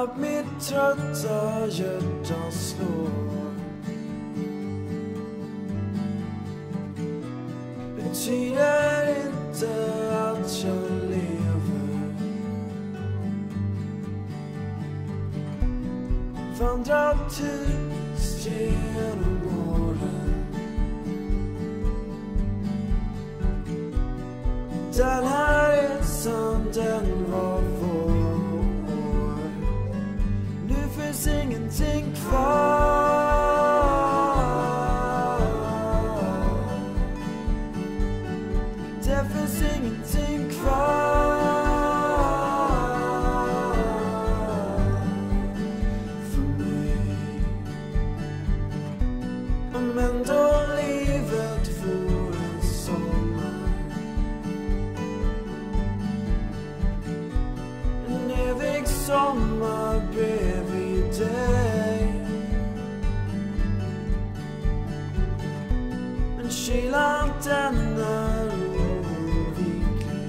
att mitt trötta hjärta slår. Betyder inte att jag lever. Vandrar tyst genom åren. Den här resan, den var vår. Nu finns ingenting kvar. Det finns ingenting kvar för mig. Men då livet vore en sommar, en evig sommar bredvid dig. Men kylan den är oviklig.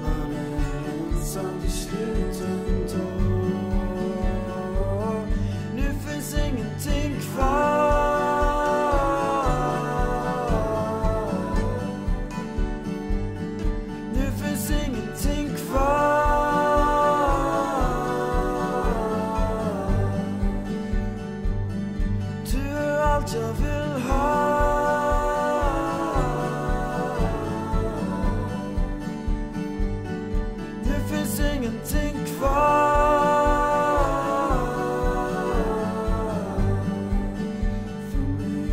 Man är ensam till slut ändå. Nu finns ingenting kvar. Nu finns ingenting kvar. Du är allt jag vill ha. Nu finns ingenting kvar för mig.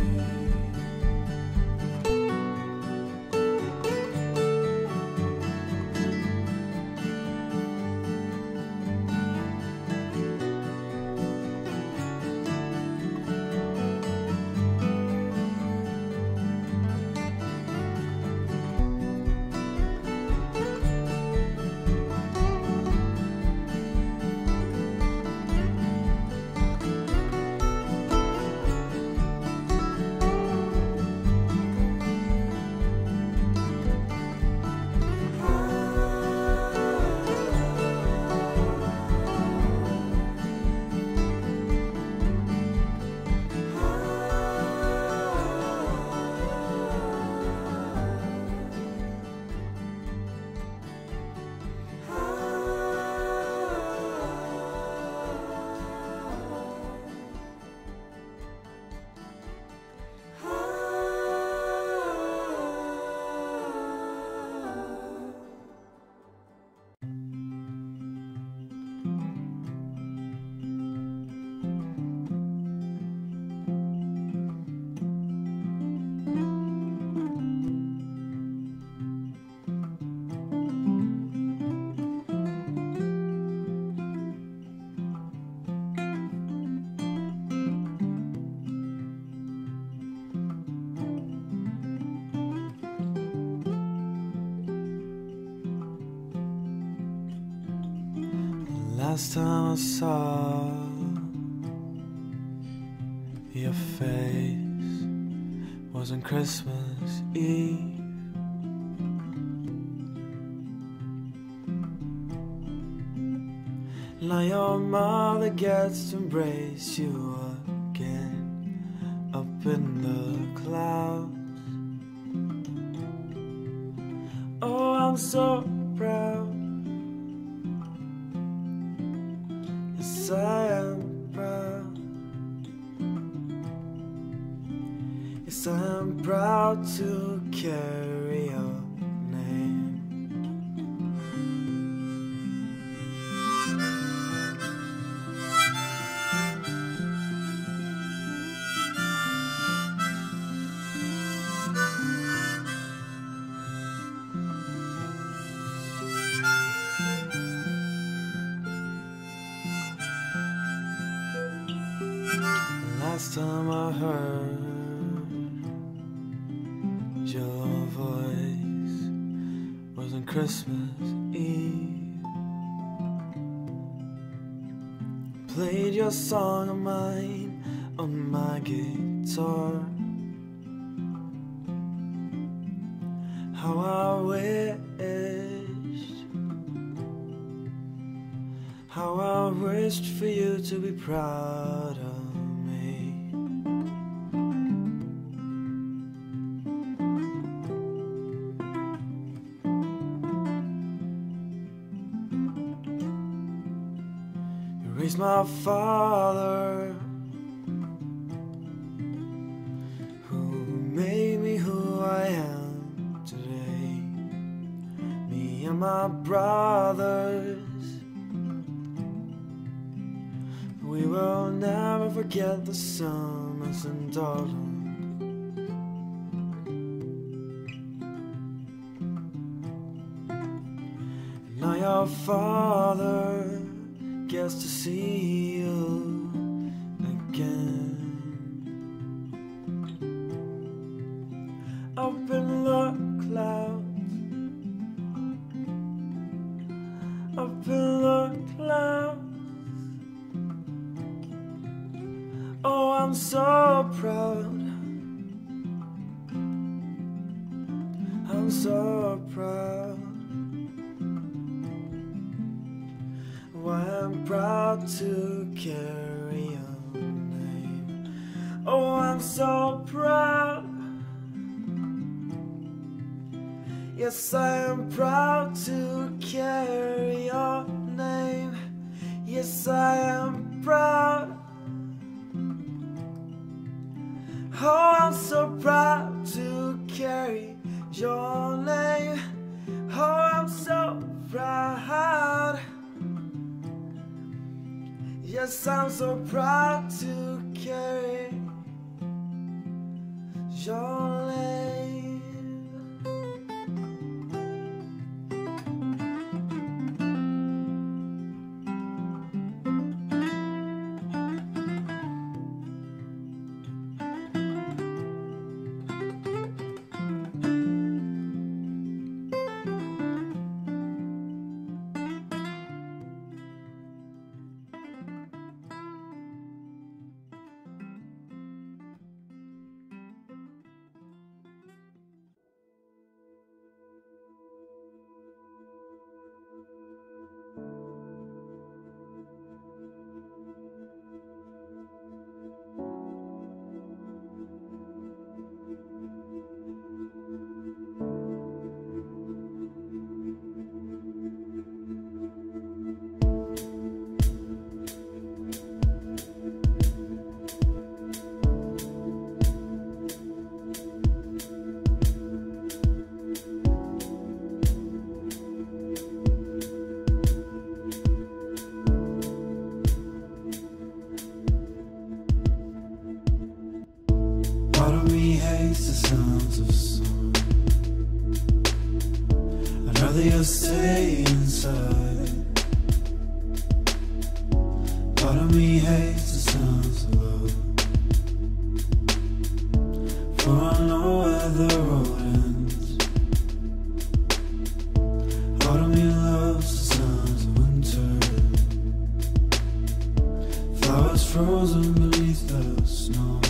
Last time I saw your face was on Christmas Eve. Now your mother gets to embrace you again up in the clouds. Oh, I'm so proud. Yes, I am proud. Yes, I am proud to carry your name. Last time I heard your voice was on Christmas Eve. Played your song of mine on my guitar. How I wished How I wished for you to be proud of me. You raised my father, who made me who I am today. Me and my brothers, we will never forget the summers in Darling. And now your father gets to see you again. Up in the clouds, up in the clouds. Oh, I'm so proud, I'm so proud. Why I'm proud to carry your name. Oh, I'm so proud. Yes, I am proud to carry your name. Yes, I am proud. Oh, I'm so proud to carry your name. Oh, I'm so proud. Yes, I'm so proud to carry your name. Part of me hates the sounds of song. I'd rather you stay inside. Part of me hates the sounds of love, for I know where the road ends. Part of me loves the sounds of winter, flowers frozen beneath the snow.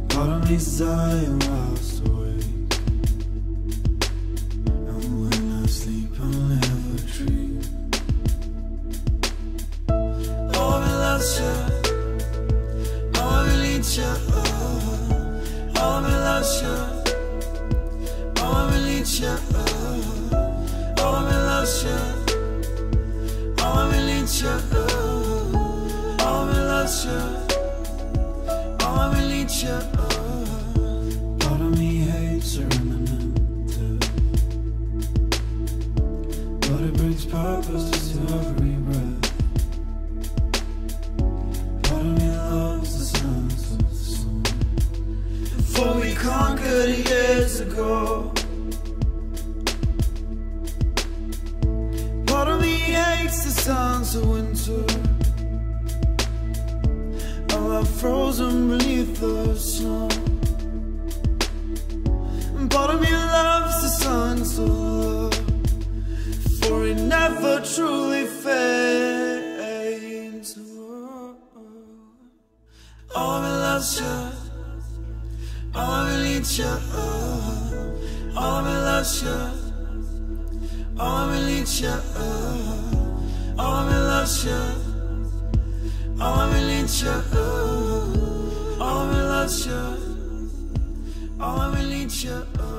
Part of me's dying whilst awake, and when I sleep I'll never dream. Oh, I loves you, oh, I need you, oh, I loves you, oh, I need you, oh, I loves you, oh, I need you, oh, I loves you, oh, I need you. Part of me hates a remnant, but it brings purpose to every breath. Part of me loves the sounds of the sun, for we conquered years ago. Part of me hates the sounds of winter, I'm frozen beneath the snow. Part of me loves the songs of love, for it never truly fades. Oh, me loves you, oh, me needs you, oh, me loves you, oh, me needs you. Oh, I loves you. Oh, I need you. Oh, I loves you. Oh, I need you.